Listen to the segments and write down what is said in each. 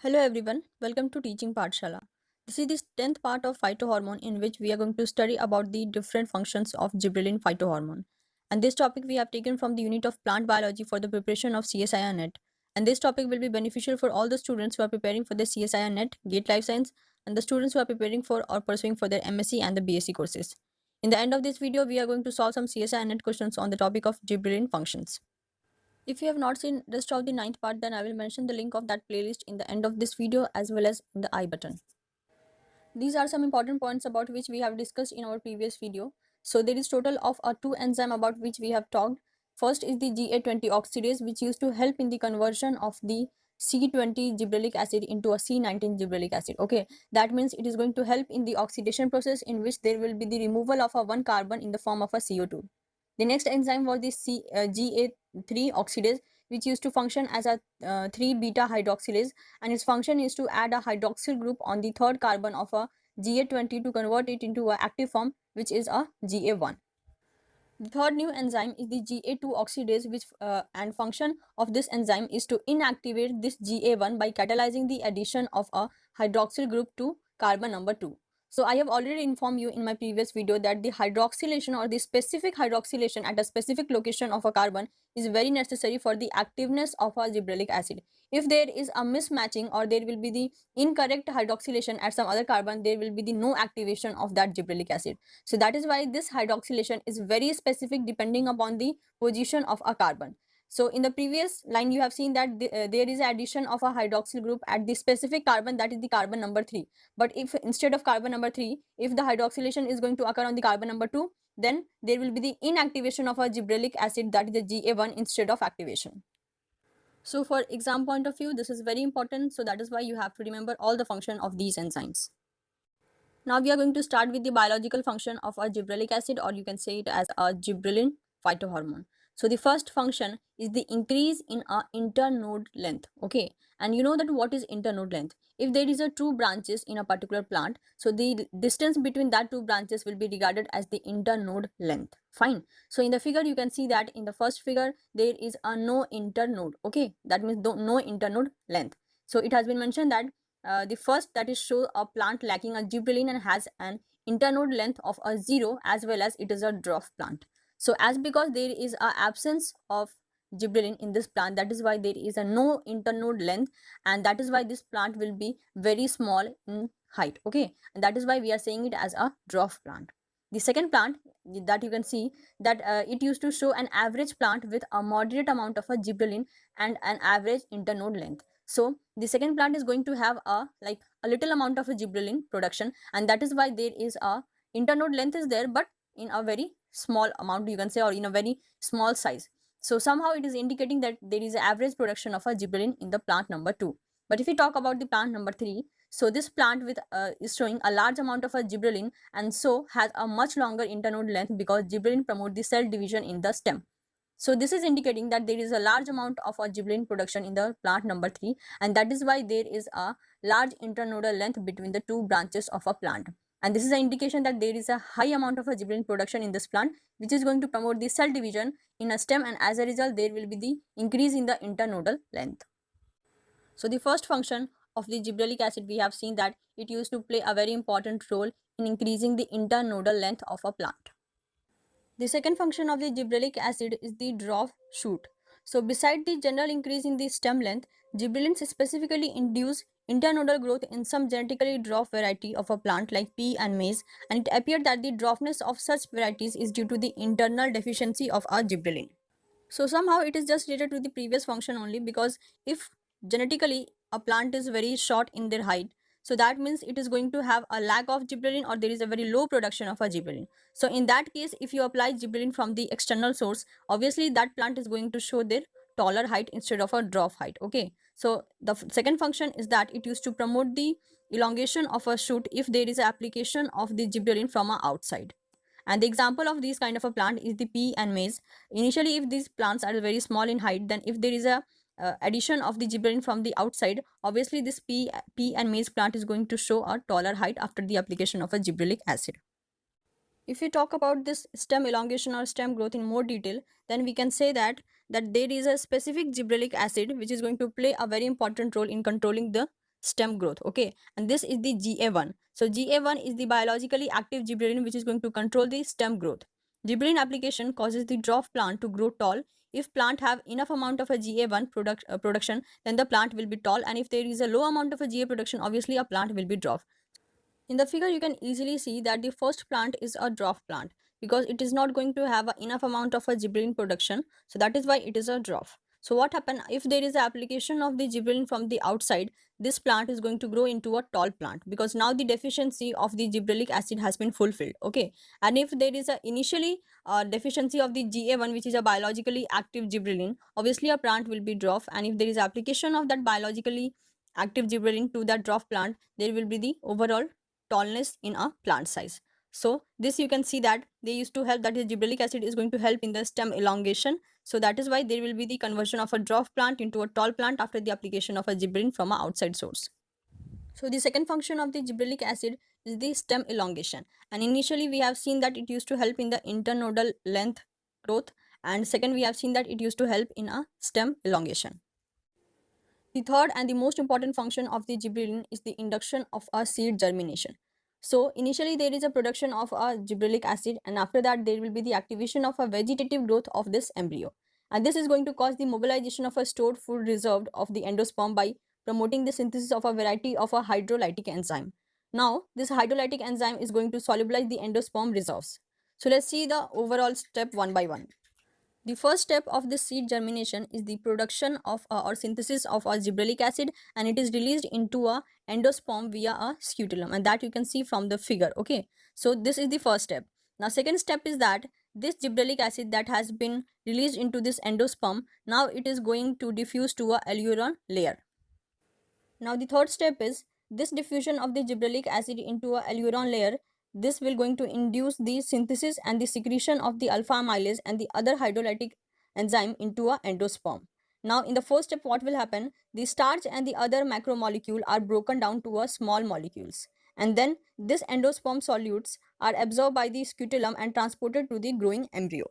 Hello everyone, welcome to Teaching PART-SHALA. This is the 10th part of phytohormone in which we are going to study about the different functions of gibberellin phytohormone. And this topic we have taken from the unit of plant biology for the preparation of CSIR-NET. And this topic will be beneficial for all the students who are preparing for the CSIR-NET, GATE-Lifescience, and the students who are preparing for or pursuing for their MSc and the BSc courses. In the end of this video, we are going to solve some CSIR-NET questions on the topic of gibberellin functions. If you have not seen rest of the 9th part, then I will mention the link of that playlist in the end of this video as well as in the I button. These are some important points about which we have discussed in our previous video. So there is total of 2 enzymes about which we have talked. First is the GA20 oxidase, which used to help in the conversion of the C20 gibberellic acid into a C19 gibberellic acid. Okay, that means it is going to help in the oxidation process in which there will be the removal of one carbon in the form of a CO2. The next enzyme was the GA3 oxidase, which used to function as a 3-beta hydroxylase, and its function is to add a hydroxyl group on the third carbon of a GA20 to convert it into an active form, which is a GA1. The third new enzyme is the GA2 oxidase, which and function of this enzyme is to inactivate this GA1 by catalyzing the addition of a hydroxyl group to carbon number 2. So I have already informed you in my previous video that the hydroxylation or the specific hydroxylation at a specific location of a carbon is very necessary for the activeness of a gibberellic acid. If there is a mismatching or there will be the incorrect hydroxylation at some other carbon, there will be the no activation of that gibberellic acid. So that is why this hydroxylation is very specific depending upon the position of a carbon. So in the previous line, you have seen that there is addition of a hydroxyl group at the specific carbon, that is the carbon number 3. But if instead of carbon number 3, if the hydroxylation is going to occur on the carbon number 2, then there will be the inactivation of a gibberellic acid, that is the GA1, instead of activation. So for exam point of view, this is very important. So that is why you have to remember all the function of these enzymes. Now we are going to start with the biological function of a gibberellic acid, or you can say it as a gibberellin phytohormone. So the first function is the increase in a internode length. Okay, and you know that what is internode length? If there is a two branches in a particular plant, so the distance between that two branches will be regarded as the internode length. Fine. So in the figure you can see that in the first figure there is a no internode. Okay, that means no internode length. So it has been mentioned that the first, that is show a plant lacking a gibberellin and has an internode length of a 0, as well as it is a dwarf plant. So as because there is a absence of gibberellin in this plant, that is why there is a no internode length, and that is why this plant will be very small in height. Okay, and that is why we are saying it as a dwarf plant. The second plant that you can see that it used to show an average plant with a moderate amount of a gibberellin and an average internode length. So the second plant is going to have a little amount of a gibberellin production, and that is why there is a internode length is there, but in a very small amount, you can say, or in a very small size. So somehow it is indicating that there is an average production of a gibberellin in the plant number 2. But if we talk about the plant number 3, so this plant with is showing a large amount of a gibberellin, and so has a much longer internode length because gibberellin promote the cell division in the stem. So this is indicating that there is a large amount of a gibberellin production in the plant number 3, and that is why there is a large internodal length between the two branches of a plant. And this is an indication that there is a high amount of a gibberellin production in this plant, which is going to promote the cell division in a stem, and as a result there will be the increase in the internodal length. So the first function of the gibberellic acid, we have seen that it used to play a very important role in increasing the internodal length of a plant. The second function of the gibberellic acid is the dwarf shoot. So beside the general increase in the stem length, gibberellins specifically induce internodal growth in some genetically dwarf variety of a plant like pea and maize, and it appeared that the dwarfness of such varieties is due to the internal deficiency of a gibberellin. So somehow it is just related to the previous function only, because if genetically a plant is very short in their height, so that means it is going to have a lack of gibberellin, or there is a very low production of a gibberellin. So in that case, if you apply gibberellin from the external source, obviously that plant is going to show their taller height instead of a dwarf height. Okay, so the second function is that it used to promote the elongation of a shoot if there is an application of the gibberellin from a outside. And the example of these kind of a plant is the pea and maize. Initially, if these plants are very small in height, then if there is a addition of the gibberellin from the outside, obviously this pea and maize plant is going to show a taller height after the application of a gibberellic acid. If we talk about this stem elongation or stem growth in more detail, then we can say that there is a specific gibberellic acid which is going to play a very important role in controlling the stem growth. Okay, and this is the GA1. So GA1 is the biologically active gibberellin which is going to control the stem growth. Gibberellin application causes the dwarf plant to grow tall. If plant have enough amount of a GA1 production, then the plant will be tall, and if there is a low amount of a GA production, obviously a plant will be dwarf. In the figure, you can easily see that the first plant is a dwarf plant because it is not going to have enough amount of a gibberellin production. So that is why it is a dwarf. So what happens if there is an application of the gibberellin from the outside? This plant is going to grow into a tall plant because now the deficiency of the gibberellic acid has been fulfilled. Okay, and if there is a initially deficiency of the GA1, which is a biologically active gibberellin, obviously a plant will be dwarf, and if there is application of that biologically active gibberellin to that dwarf plant, there will be the overall tallness in a plant size. So this you can see that they used to help, that is gibberellic acid is going to help in the stem elongation. So that is why there will be the conversion of a dwarf plant into a tall plant after the application of a gibberellin from an outside source. So the second function of the gibberellic acid is the stem elongation, and initially we have seen that it used to help in the internodal length growth, and second we have seen that it used to help in a stem elongation. The third and the most important function of the gibberellin is the induction of a seed germination. So initially there is a production of a gibberellic acid, and after that there will be the activation of a vegetative growth of this embryo. And this is going to cause the mobilization of a stored food reserved of the endosperm by promoting the synthesis of a variety of a hydrolytic enzyme. Now this hydrolytic enzyme is going to solubilize the endosperm reserves. So let's see the overall step one by one. The first step of this seed germination is the production of or synthesis of a gibberellic acid, and it is released into a endosperm via a scutellum, and that you can see from the figure. Okay, so this is the first step. Now second step is that this gibberellic acid that has been released into this endosperm, now it is going to diffuse to a alluron layer. Now the third step is this diffusion of the gibberellic acid into a alluron layer. This will going to induce the synthesis and the secretion of the alpha amylase and the other hydrolytic enzyme into a endosperm. Now in the first step, what will happen? The starch and the other macromolecule are broken down to a small molecules, and then this endosperm solutes are absorbed by the scutellum and transported to the growing embryo.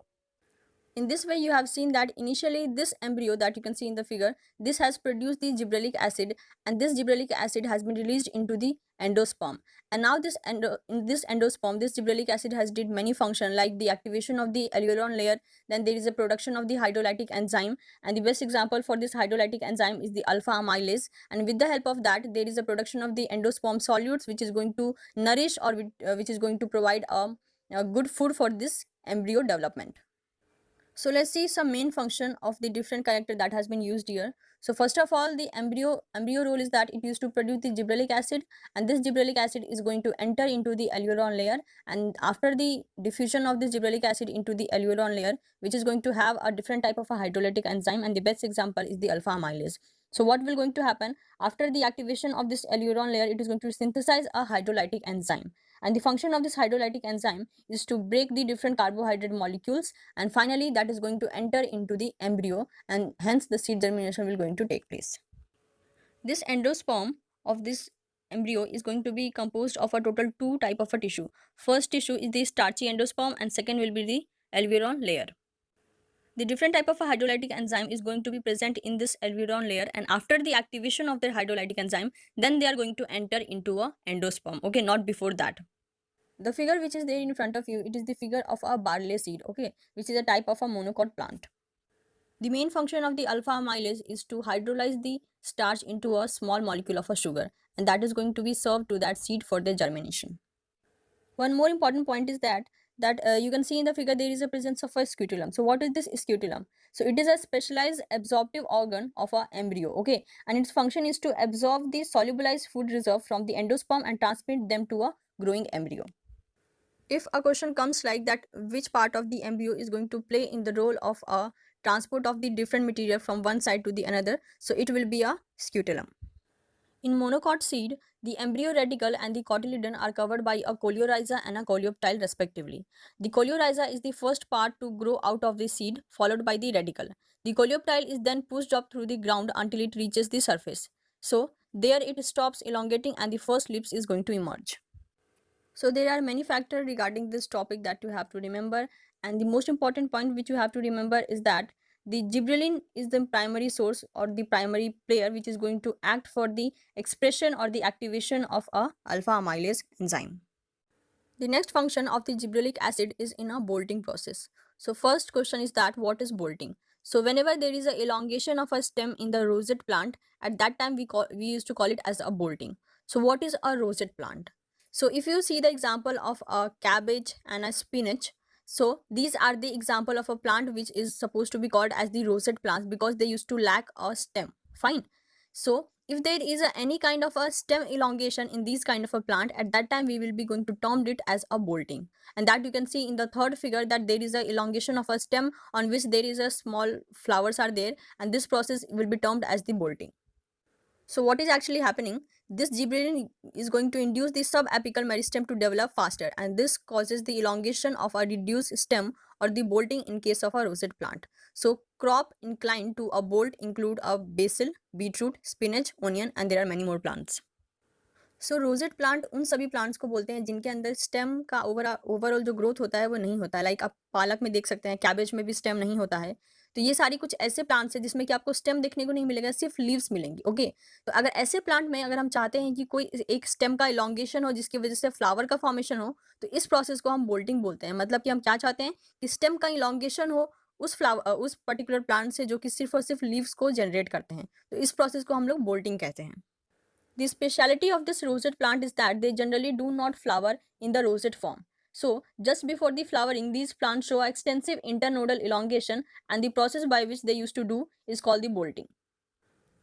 In this way, you have seen that initially this embryo that you can see in the figure, this has produced the gibberellic acid, and this gibberellic acid has been released into the endosperm. And now in this endosperm, this gibberellic acid has did many functions like the activation of the alluron layer, then there is a production of the hydrolytic enzyme, and the best example for this hydrolytic enzyme is the alpha amylase, and with the help of that there is a production of the endosperm solutes which is going to nourish or which is going to provide a good food for this embryo development. So let's see some main function of the different character that has been used here. So first of all, the embryo role is that it used to produce the gibberellic acid, and this gibberellic acid is going to enter into the alluron layer, and after the diffusion of this gibberellic acid into the alluron layer, which is going to have a different type of a hydrolytic enzyme, and the best example is the alpha amylase. So what will going to happen after the activation of this alluron layer? It is going to synthesize a hydrolytic enzyme, and the function of this hydrolytic enzyme is to break the different carbohydrate molecules, and finally that is going to enter into the embryo, and hence the seed germination will going to take place. This endosperm of this embryo is going to be composed of a total two type of a tissue. First tissue is the starchy endosperm, and second will be the alluron layer. The different type of a hydrolytic enzyme is going to be present in this alluron layer, and after the activation of the hydrolytic enzyme, then they are going to enter into a endosperm. Okay, not before that. The figure which is there in front of you, it is the figure of a barley seed, okay, which is a type of a monocot plant. The main function of the alpha amylase is to hydrolyze the starch into a small molecule of a sugar, and that is going to be served to that seed for their germination. One more important point is that you can see in the figure there is a presence of a scutellum. So what is this scutellum? So it is a specialized absorptive organ of a embryo, okay, and its function is to absorb the solubilized food reserve from the endosperm and transmit them to a growing embryo. If a question comes like that, which part of the embryo is going to play in the role of a transport of the different material from one side to the another, so it will be a scutellum. In monocot seed, the embryo radicle and the cotyledon are covered by a coleorhiza and a coleoptile respectively. The coleorhiza is the first part to grow out of the seed, followed by the radicle. The coleoptile is then pushed up through the ground until it reaches the surface. So there it stops elongating and the first leaves is going to emerge. So there are many factors regarding this topic that you have to remember, and the most important point which you have to remember is that the gibberellin is the primary source or the primary player which is going to act for the expression or the activation of a alpha amylase enzyme. The next function of the gibberellic acid is in a bolting process. So first question is that what is bolting? So whenever there is a elongation of a stem in the rosette plant, at that time we used to call it as a bolting. So what is a rosette plant? So if you see the example of a cabbage and a spinach, so these are the example of a plant which is supposed to be called as the rosette plants because they used to lack a stem. Fine. So if there is any kind of a stem elongation in these kind of a plant, at that time we will be going to term it as a bolting. And that you can see in the third figure that there is a elongation of a stem on which there is a small flowers are there, and this process will be termed as the bolting. So what is actually happening? This gibberellin is going to induce the subapical meristem to develop faster, and this causes the elongation of a reduced stem or the bolting in case of a rosette plant. So crop inclined to a bolt include a basil, beetroot, spinach, onion, and there are many more plants. So rosette plant उन सभी plants को बोलते हैं जिनके अंदर stem का overall जो growth होता है वो नहीं होता है। लाइक आप पालक में देख सकते हैं, कैबेज में भी स्टेम नहीं होता है। तो ये सारी कुछ ऐसे प्लांट्स हैं जिसमें कि आपको स्टेम देखने को नहीं मिलेगा, सिर्फ लीव्स मिलेंगी। ओके, तो अगर ऐसे प्लांट में अगर हम चाहते हैं कि कोई एक स्टेम का इलॉन्गेशन हो जिसकी वजह से फ्लावर का फॉर्मेशन हो, तो इस प्रोसेस को हम बोल्टिंग बोलते हैं। मतलब कि हम क्या चाहते हैं कि स्टेम का इलॉन्गेशन हो उस पर्टिकुलर प्लांट से जो कि सिर्फ और सिर्फ लीव्स को जनरेट करते हैं, तो इस प्रोसेस को हम लोग बोल्टिंग कहते हैं। The speciality of this rosette plant is that they generally do not flower in the rosette form. So, just before the flowering, these plants show extensive internodal elongation, and the process by which they used to do is called the bolting.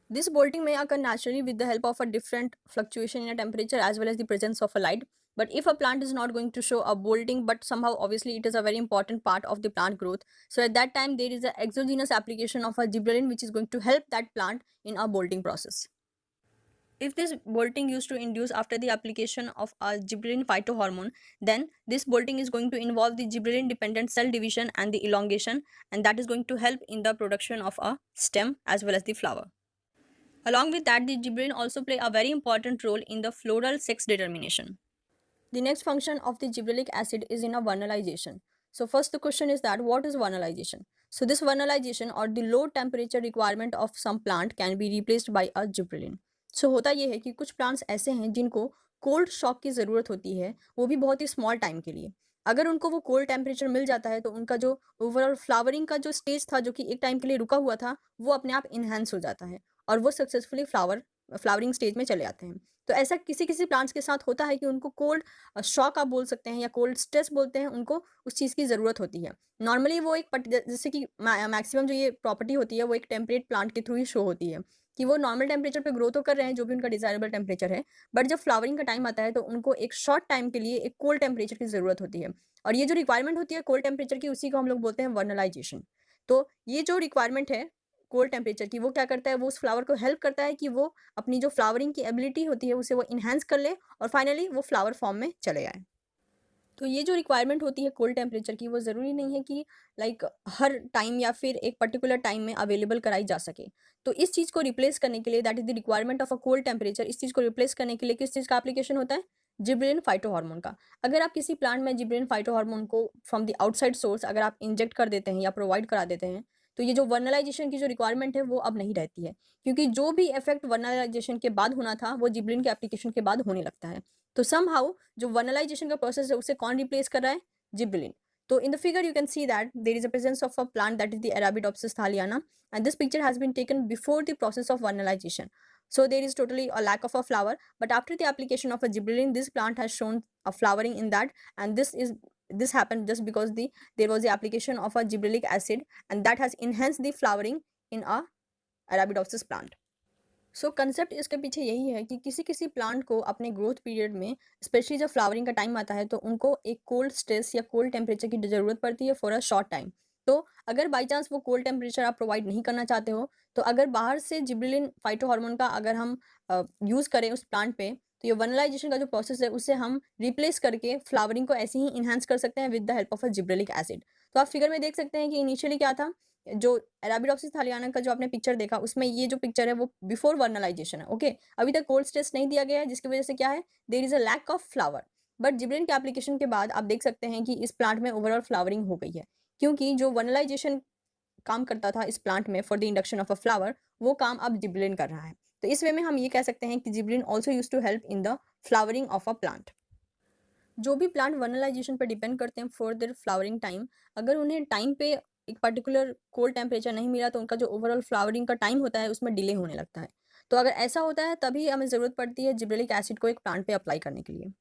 This bolting may occur naturally with the help of a different fluctuation in a temperature as well as the presence of a light. But if a plant is not going to show a bolting, but somehow obviously it is a very important part of the plant growth, so at that time there is an exogenous application of a gibberellin which is going to help that plant in a bolting process. If this bolting used to induce after the application of a gibberellin phytohormone, then this bolting is going to involve the gibberellin dependent cell division and the elongation, and that is going to help in the production of a stem as well as the flower. Along with that, the gibberellin also play a very important role in the floral sex determination. The next function of the gibberellic acid is in a vernalization. So first the question is that what is vernalization? So this vernalization or the low temperature requirement of some plant can be replaced by a gibberellin. So होता ये है कि कुछ plants ऐसे हैं जिनको cold shock की ज़रूरत होती है, वो भी बहुत ही स्मॉल टाइम के लिए। अगर उनको वो कोल्ड टेम्परेचर मिल जाता है तो उनका जो ओवरऑल फ्लावरिंग का जो स्टेज था जो कि एक टाइम के लिए रुका हुआ था, वो अपने आप इन्हेंस हो जाता है और वो सक्सेसफुली फ्लावरिंग स्टेज में चले आते हैं। तो ऐसा किसी किसी प्लांट्स के साथ होता है कि उनको कोल्ड शॉक आप बोल सकते हैं या कोल्ड स्ट्रेस बोलते हैं, उनको उस चीज़ की ज़रूरत होती है। नॉर्मली वो एक जैसे कि मैक्सिमम जो ये प्रॉपर्टी होती है वो एक टेम्परेट प्लांट के थ्रू ही शो होती है कि वो नॉर्मल टेम्परेचर पे ग्रो तो कर रहे हैं जो भी उनका डिजायरेबल टेम्परेचर है, बट जब फ्लावरिंग का टाइम आता है तो उनको एक शॉर्ट टाइम के लिए एक कोल्ड टेम्परेचर की ज़रूरत होती है। और ये जो रिक्वायरमेंट होती है कोल्ड टेम्परेचर की, उसी को हम लोग बोलते हैं वर्नलाइजेशन। तो ये जो रिक्वायरमेंट है कोल्ड टेम्परेचर की, वो क्या करता है, वो उस फ्लावर को हेल्प करता है कि वो अपनी जो फ्लावरिंग की एबिलिटी होती है उसे वो इन्हेंस कर ले और फाइनली वो फ्लावर फॉर्म में चले आए। तो ये जो रिक्वायरमेंट होती है कोल्ड टेम्परेचर की, वो ज़रूरी नहीं है कि लाइक हर टाइम या फिर एक पर्टिकुलर टाइम में अवेलेबल कराई जा सके। तो इस चीज़ को रिप्लेस करने के लिए, that is the requirement of a cold temperature, इस चीज़ को रिप्लेस करने के लिए किस चीज़ का एप्लीकेशन होता है, जिब्रेलिन फाइटोहार्मोन का। अगर आप किसी प्लांट में जिब्रेलिन फाइटोहार्मोन को फ्रॉम द आउटसाइड सोर्स अगर आप इंजेक्ट कर देते हैं या प्रोवाइड करा देते हैं, तो ये जो वर्नलाइजेशन की जो रिक्वायरमेंट है वो अब नहीं रहती है, क्योंकि जो भी इफेक्ट वर्नलाइजेशन के बाद होना था वो जिब्रेलिन के एप्लीकेशन के बाद होने लगता है। तो समहाउ जो वर्नलाइजेशन का प्रोसेस है उसे कौन रिप्लेस कर रहा है, जिब्रेलिन। तो in the figure you can see that there is a presence of a plant that is the Arabidopsis thaliana, and this picture has been taken before the process of vernalization. So there is totally a lack of a flower, but after the application of a gibberellin, this plant has shown a flowering in that, and this happened just because there was the application of a gibberellic acid, and that has enhanced the flowering in a Arabidopsis plant. So concept इसके पीछे यही है कि किसी किसी plant को अपने growth period में, स्पेशली जब फ्लावरिंग का टाइम आता है, तो उनको एक कोल्ड स्ट्रेस या कोल्ड टेम्परेचर की ज़रूरत पड़ती है फॉर अ शॉर्ट टाइम। तो अगर बाई चांस वो कोल्ड टेम्परेचर आप प्रोवाइड नहीं करना चाहते हो, तो अगर बाहर से जिब्रेलिन फाइटोहार्मोन का अगर हम यूज़ करें उस प्लांट पे, तो ये वर्नलाइजेशन का जो प्रोसेस है उसे हम रिप्लेस करके फ्लावरिंग को ऐसे ही इन्हांस कर सकते हैं with the help of a gibberellic acid. तो आप फिगर में देख सकते हैं कि इनिशियली क्या था, जो अरेबिडोप्सिस थालियाना का जो आपने पिक्चर देखा उसमें ये जो पिक्चर है वो बिफोर वर्नलाइजेशन है। ओके, अभी तक कोल्ड स्ट्रेस नहीं दिया गया है जिसकी वजह से क्या है, there is a lack of flower. But gibberellin के एप्लीकेशन के बाद आप देख सकते हैं कि इस प्लांट में ओवरऑल फ्लावरिंग हो गई है, क्योंकि जो वर्नलाइजेशन काम करता था इस प्लांट में for the induction of a flower, वो काम अब जिबरेलिन कर रहा है। तो इस वे में हम ये कह सकते हैं कि gibberellin also use to help in the flowering of a plant. जो भी प्लांट वर्नलाइजेशन पर डिपेंड करते हैं फॉर देयर फ्लावरिंग टाइम, अगर उन्हें टाइम पे एक पर्टिकुलर कोल्ड टेम्परेचर नहीं मिला तो उनका जो ओवरऑल फ्लावरिंग का टाइम होता है उसमें डिले होने लगता है। तो अगर ऐसा होता है तभी हमें ज़रूरत पड़ती है जिब्रेलिक एसिड को एक प्लांट पे अप्लाई करने के लिए।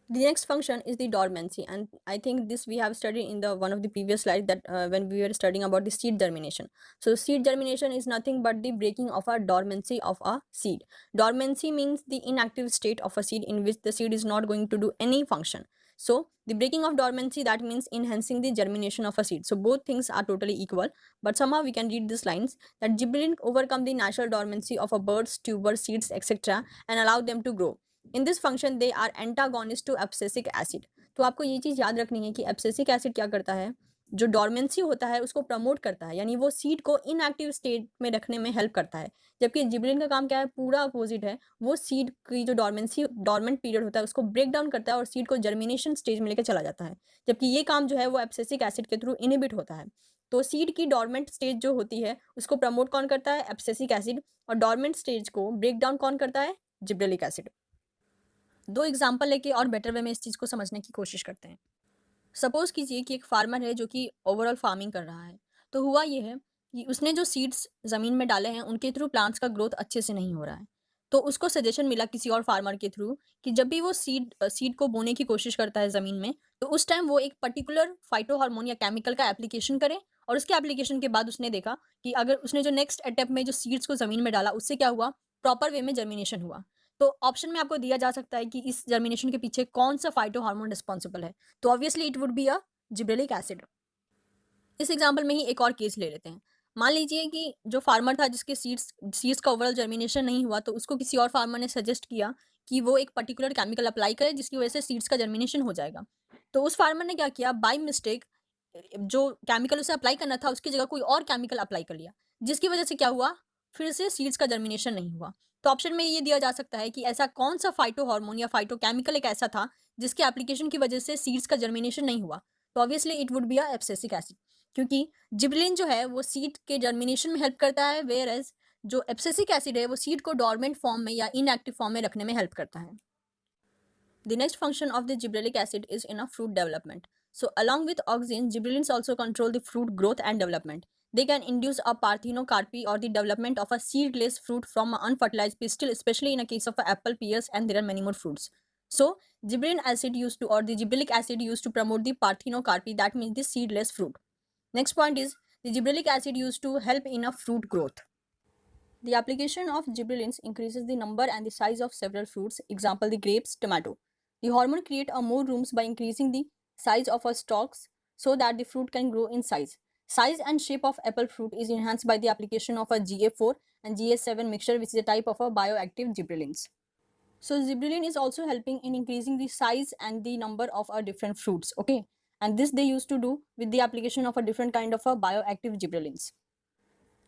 The next function is the dormancy, and I think this we have studied in the one of the previous slides that when we were studying about the seed germination. So seed germination is nothing but the breaking of a dormancy of a seed. Dormancy means the inactive state of a seed in which the seed is not going to do any function. So the breaking of dormancy, that means enhancing the germination of a seed. So both things are totally equal, but somehow we can read these lines that gibberellin overcome the natural dormancy of a bird's tuber, seeds, etc. and allow them to grow. In this function they are antagonist to abscisic acid. तो आपको ये चीज़ याद रखनी है कि abscisic acid क्या करता है, जो डॉर्मेंसी होता है उसको प्रमोट करता है, यानी वो सीड को इनएक्टिव स्टेट में रखने में हेल्प करता है। जबकि जिबरेलिन का काम क्या है, पूरा अपोजिट है, वो सीड की जो डॉर्मेंट पीरियड होता है उसको ब्रेक डाउन करता है और सीड को जर्मिनेशन स्टेज में लेकर चला जाता है। जबकि ये काम जो है वो एब्सिसिक एसिड के थ्रू इनिबिट होता है। तो सीड की डॉर्मेंट स्टेज जो होती है उसको प्रमोट कौन करता है, एब्सिसिक एसिड, और डॉर्मेंट स्टेज को ब्रेक डाउन कौन करता है, जिब्रेलिक एसिड। दो एग्जाम्पल लेके और बेटर वे में इस चीज़ को समझने की कोशिश करते हैं। सपोज कीजिए कि एक फार्मर है जो कि ओवरऑल फार्मिंग कर रहा है। तो हुआ ये है कि उसने जो सीड्स ज़मीन में डाले हैं उनके थ्रू प्लांट्स का ग्रोथ अच्छे से नहीं हो रहा है। तो उसको सजेशन मिला किसी और फार्मर के थ्रू कि जब भी वो सीड को बोने की कोशिश करता है ज़मीन में, तो उस टाइम वो एक पर्टिकुलर फाइटो हार्मोन या केमिकल का एप्लीकेशन करे। और उसके एप्लीकेशन के बाद उसने देखा कि अगर उसने जो नेक्स्ट अटेम्प्ट में जो सीड्स को ज़मीन में डाला उससे क्या हुआ, प्रॉपर वे में जर्मिनेशन हुआ। तो ऑप्शन में आपको दिया जा सकता है कि इस जर्मिनेशन के पीछे कौन सा फाइटो हार्मोन रिस्पॉन्सिबल है। तो obviously it would be a gibberellic acid. इस एग्जाम्पल में ही एक और केस ले लेते हैं। मान लीजिए कि जो फार्मर था जिसके सीड्स का ओवरऑल जर्मिनेशन नहीं हुआ, तो उसको किसी और फार्मर ने सजेस्ट किया कि वो एक पर्टिकुलर केमिकल अप्लाई करे जिसकी वजह से सीड्स का जर्मिनेशन हो जाएगा। तो उस फार्मर ने क्या किया, बाय मिस्टेक जो केमिकल उसे अप्लाई करना था उसकी जगह कोई और केमिकल अप्लाई कर लिया, जिसकी वजह से क्या हुआ, फिर से सीड्स का जर्मिनेशन नहीं हुआ। तो ऑप्शन में ये दिया जा सकता है कि ऐसा कौन सा फाइटो हार्मोन या फाइटो केमिकल एक ऐसा था जिसके एप्लीकेशन की वजह से सीड्स का जर्मिनेशन नहीं हुआ। तो obviously it would be a abscisic acid, क्योंकि जिबरेलिन जो है वो सीड के जर्मिनेशन में हेल्प करता है, वेयर एज जो एब्सिसिक एसिड है वो सीड को डॉर्मेंट फॉर्म में या इनएक्टिव फॉर्म में रखने में हेल्प करता है। The next function of the gibberellic acid is in a fruit development. So along with auxins, gibberellins also control the fruit growth and development. They can induce a parthenocarpy or the development of a seedless fruit from an unfertilized pistil, especially in a case of apple, pears, and there are many more fruits. So gibberellin acid used to, or the gibberellic acid used to promote the parthenocarpy, that means the seedless fruit. Next point is the gibberellic acid used to help in a fruit growth. The application of gibberellins increases the number and the size of several fruits, example the grapes, tomato. The hormone create a more rooms by increasing the size of a stalks so that the fruit can grow in size. Size and shape of apple fruit is enhanced by the application of a GA4 and GA7 mixture, which is a type of a bioactive gibberellins. So gibberellin is also helping in increasing the size and the number of different fruits, okay? And this they used to do with the application of a different kind of a bioactive gibberellins.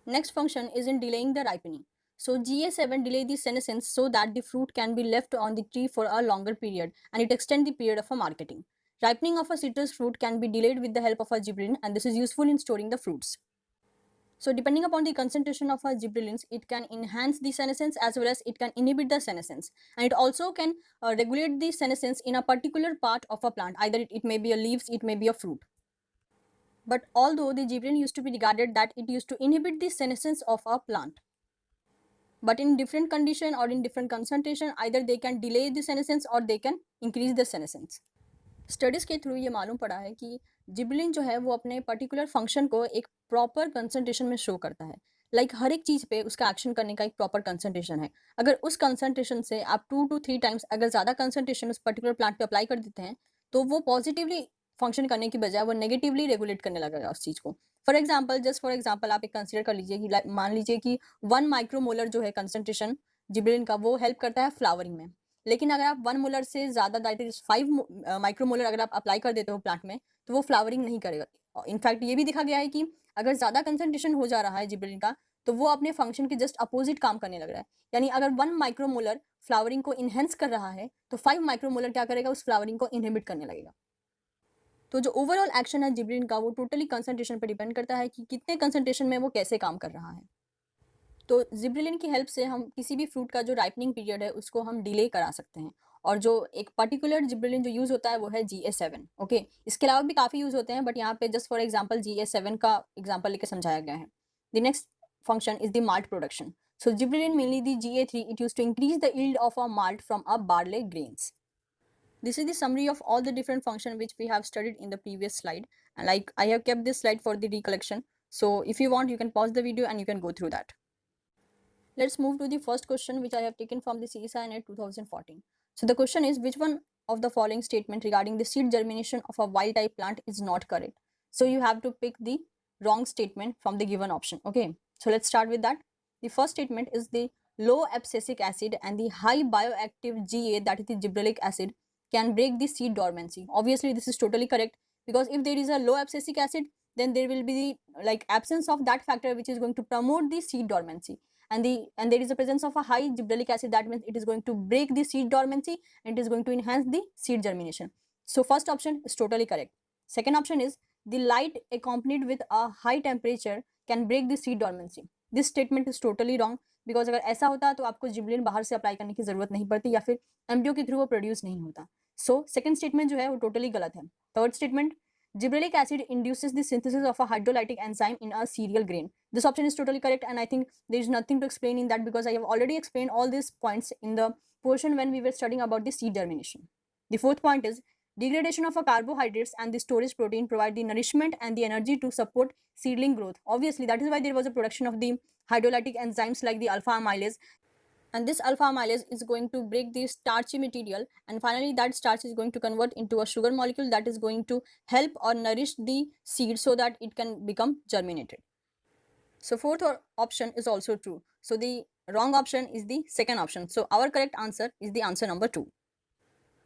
Next function is in delaying the ripening. So GA7 delay the senescence so that the fruit can be left on the tree for a longer period, and it extends the period of a marketing. Ripening of a citrus fruit can be delayed with the help of a gibberellin, and this is useful in storing the fruits. So depending upon the concentration of a gibberellins, it can enhance the senescence as well as it can inhibit the senescence, and it also can regulate the senescence in a particular part of a plant. Either it may be a leaves, it may be a fruit. But although the gibberellin used to be regarded that it used to inhibit the senescence of a plant, but in different condition or in different concentration, either they can delay the senescence or they can increase the senescence. Studies के through ये मालूम पड़ा है कि gibberellin जो है वो अपने पर्टिकुलर फंक्शन को एक प्रॉपर कंसंट्रेशन में शो करता है। लाइक हर एक चीज़ पे उसका एक्शन करने का एक प्रॉपर कंसंट्रेशन है। अगर उस कंसंट्रेशन से आप 2 to 3 टाइम्स अगर ज़्यादा कंसंट्रेशन उस पर्टिकुलर प्लांट पे अप्लाई कर देते हैं, तो वो पॉजिटिवली फंक्शन करने की बजाय वो नेगेटिवली रेगुलेट करने लगेगा उस चीज़ को। जस्ट फॉर एग्जाम्पल आप एक कंसिडर कर लीजिए कि मान लीजिए कि 1 माइक्रोमोलर जो है कंसंट्रेशन जिबरेलिन का, वो हेल्प करता है फ्लावरिंग में। लेकिन अगर आप 1 मोलर से ज़्यादा, दैट इज 5 माइक्रोमोलर अगर आप अप्लाई कर देते हो प्लांट में, तो वो फ्लावरिंग नहीं करेगा। इनफैक्ट ये भी देखा गया है कि अगर ज़्यादा कंसंट्रेशन हो जा रहा है जिबरेलिन का, तो वो अपने फंक्शन के जस्ट अपोजिट काम करने लग रहा है। यानी अगर 1 माइक्रोमोलर फ्लावरिंग को इनहेंस कर रहा है, तो 5 माइक्रोमोलर क्या करेगा, उस फ्लावरिंग को इनहिबिट करने लगेगा। तो जो ओवरऑल एक्शन है जिबरेलिन का वो टोटली कंसंट्रेशन पर डिपेंड करता है कि कितने कंसंट्रेशन में वो कैसे काम कर रहा है। तो जिबरेलिन की हेल्प से हम किसी भी फ्रूट का जो राइपनिंग पीरियड है उसको हम डिले करा सकते हैं। और जो एक पर्टिकुलर जिबरेलिन जो यूज़ होता है वो है GA7। ओके, इसके अलावा भी काफ़ी यूज़ होते हैं, बट यहाँ पे जस्ट फॉर एग्जांपल GA7 का एग्जांपल लेकर समझाया गया है। The next function is the malt production. So gibberellin, mainly the GA3, it used to increase the yield of a malt from a barley grains. This is the summary of all the different functions which we have studied in the previous slide, and like I have kept this slide for the recollection. So if you want, you can pause the video and you can go through that. Let's move to the first question which I have taken from the CSIR-NET 2014. So the question is, which one of the following statement regarding the seed germination of a wild type plant is not correct? So you have to pick the wrong statement from the given option. Okay, so let's start with that. The first statement is the low abscisic acid and the high bioactive GA, that is the gibberellic acid, can break the seed dormancy. Obviously this is totally correct, because if there is a low abscisic acid, then there will be the absence of that factor which is going to promote the seed dormancy, and there is a presence of a high gibberellic acid. That means it is going to break the seed dormancy and it is going to enhance the seed germination. So first option is totally correct. Second option is the light accompanied with a high temperature can break the seed dormancy. This statement is totally wrong, because अगर ऐसा होता तो आपको gibberellin बाहर से apply करने की जरूरत नहीं पड़ती, या फिर एम्ब्रियो के थ्रू वो प्रोड्यूस नहीं होता. सो सेकंड स्टेटमेंट जो है वो टोटली गलत है. Third statement, gibberellic acid induces the synthesis of a hydrolytic enzyme in a cereal grain. This option is totally correct, and I think there is nothing to explain in that, because I have already explained all these points in the portion when we were studying about the seed germination. The fourth point is degradation of a carbohydrates and the storage protein provide the nourishment and the energy to support seedling growth. Obviously, that is why there was a production of the hydrolytic enzymes like the alpha amylase, and this alpha amylase is going to break the starchy material, and finally that starch is going to convert into a sugar molecule that is going to help or nourish the seed so that it can become germinated. So fourth option is also true. So the wrong option is the second option. So our correct answer is the answer number 2.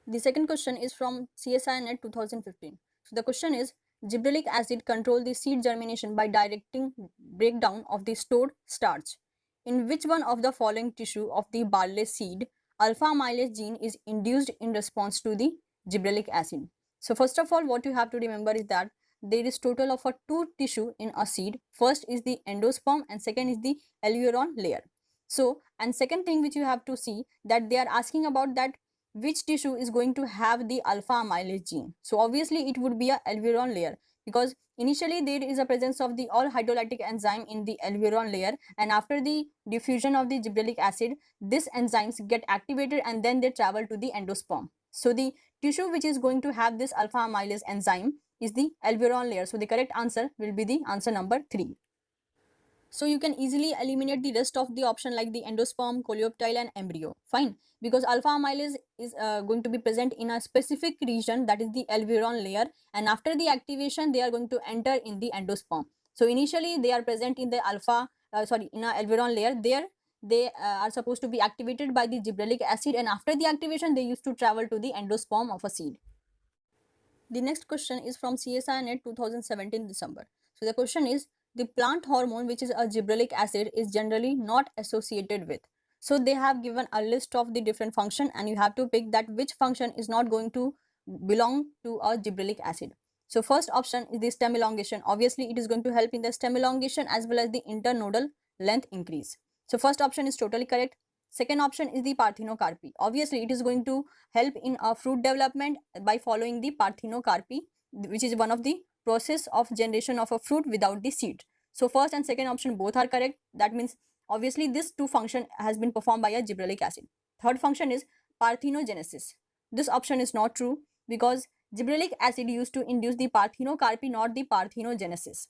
The second question is from CSIR-NET 2015. So the question is, gibberellic acid control the seed germination by directing breakdown of the stored starch. In which one of the following tissue of the barley seed alpha amylase gene is induced in response to the gibberellic acid? So first of all, what you have to remember is that there is total of a 2 tissue in a seed. First is the endosperm and second is the alveolar layer. So, and second thing which you have to see, that they are asking about that which tissue is going to have the alpha amylase gene. So obviously it would be a alveolar layer, because initially there is a presence of the all hydrolytic enzyme in the alveolar layer, and after the diffusion of the gibberellic acid, these enzymes get activated and then they travel to the endosperm. So the tissue which is going to have this alpha amylase enzyme is the alveolar layer. So the correct answer will be the answer number 3. So you can easily eliminate the rest of the option like the endosperm, coleoptile and embryo. Fine, because alpha amylase is going to be present in a specific region, that is the alveolar layer, and after the activation they are going to enter in the endosperm. So initially they are present in the in a alveolar layer. There they are supposed to be activated by the gibberellic acid, and after the activation they used to travel to the endosperm of a seed. The next question is from CSIR-NET 2017 December. So the question is, the plant hormone which is a gibberellic acid is generally not associated with. So they have given a list of the different function, and you have to pick that which function is not going to belong to a gibberellic acid. So first option is the stem elongation. Obviously it is going to help in the stem elongation as well as the internodal length increase. So first option is totally correct. Second option is the parthenocarpy. Obviously it is going to help in a fruit development by following the parthenocarpy, which is one of the process of generation of a fruit without the seed. So first and second option both are correct. That means obviously this two function has been performed by a gibberellic acid. Third function is parthenogenesis. This option is not true, because gibberellic acid used to induce the parthenocarpy, not the parthenogenesis.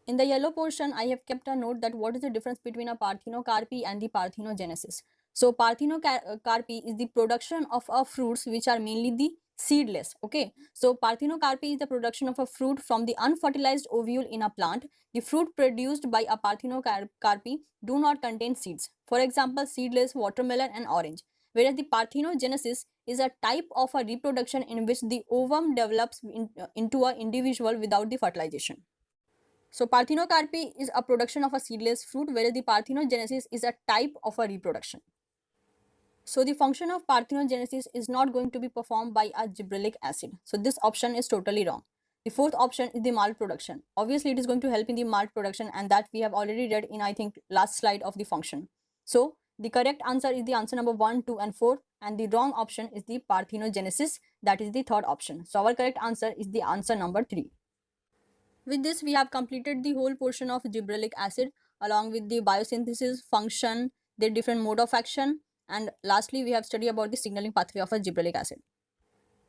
In the yellow portion, I have kept a note that what is the difference between a parthenocarpy and the parthenogenesis. So parthenocarpy is the production of fruits which are mainly the seedless. Okay, so parthenocarpy is the production of a fruit from the unfertilized ovule in a plant. The fruit produced by a parthenocarpy do not contain seeds. For example, seedless watermelon and orange. Whereas the parthenogenesis is a type of a reproduction in which the ovum develops into an individual without the fertilization. So parthenocarpy is a production of a seedless fruit, whereas the parthenogenesis is a type of a reproduction. So the function of parthenogenesis is not going to be performed by a gibberellic acid. So this option is totally wrong. The fourth option is the malt production. Obviously, it is going to help in the malt production, and that we have already read in, I think, last slide of the function. So the correct answer is the answer number 1, 2 and 4, and the wrong option is the parthenogenesis, that is the third option. So our correct answer is the answer number 3. With this, we have completed the whole portion of gibberellic acid along with the biosynthesis, function, their different mode of action, and lastly, we have studied about the signaling pathway of a gibberellic acid.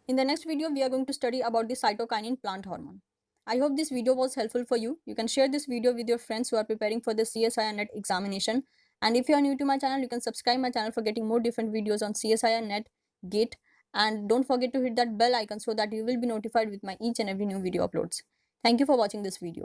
In the next video, we are going to study about the cytokinin plant hormone. I hope this video was helpful for you. You can share this video with your friends who are preparing for the CSIR-NET examination. And if you are new to my channel, you can subscribe my channel for getting more different videos on CSIR-NET, GATE, and don't forget to hit that bell icon so that you will be notified with my each and every new video uploads. Thank you for watching this video.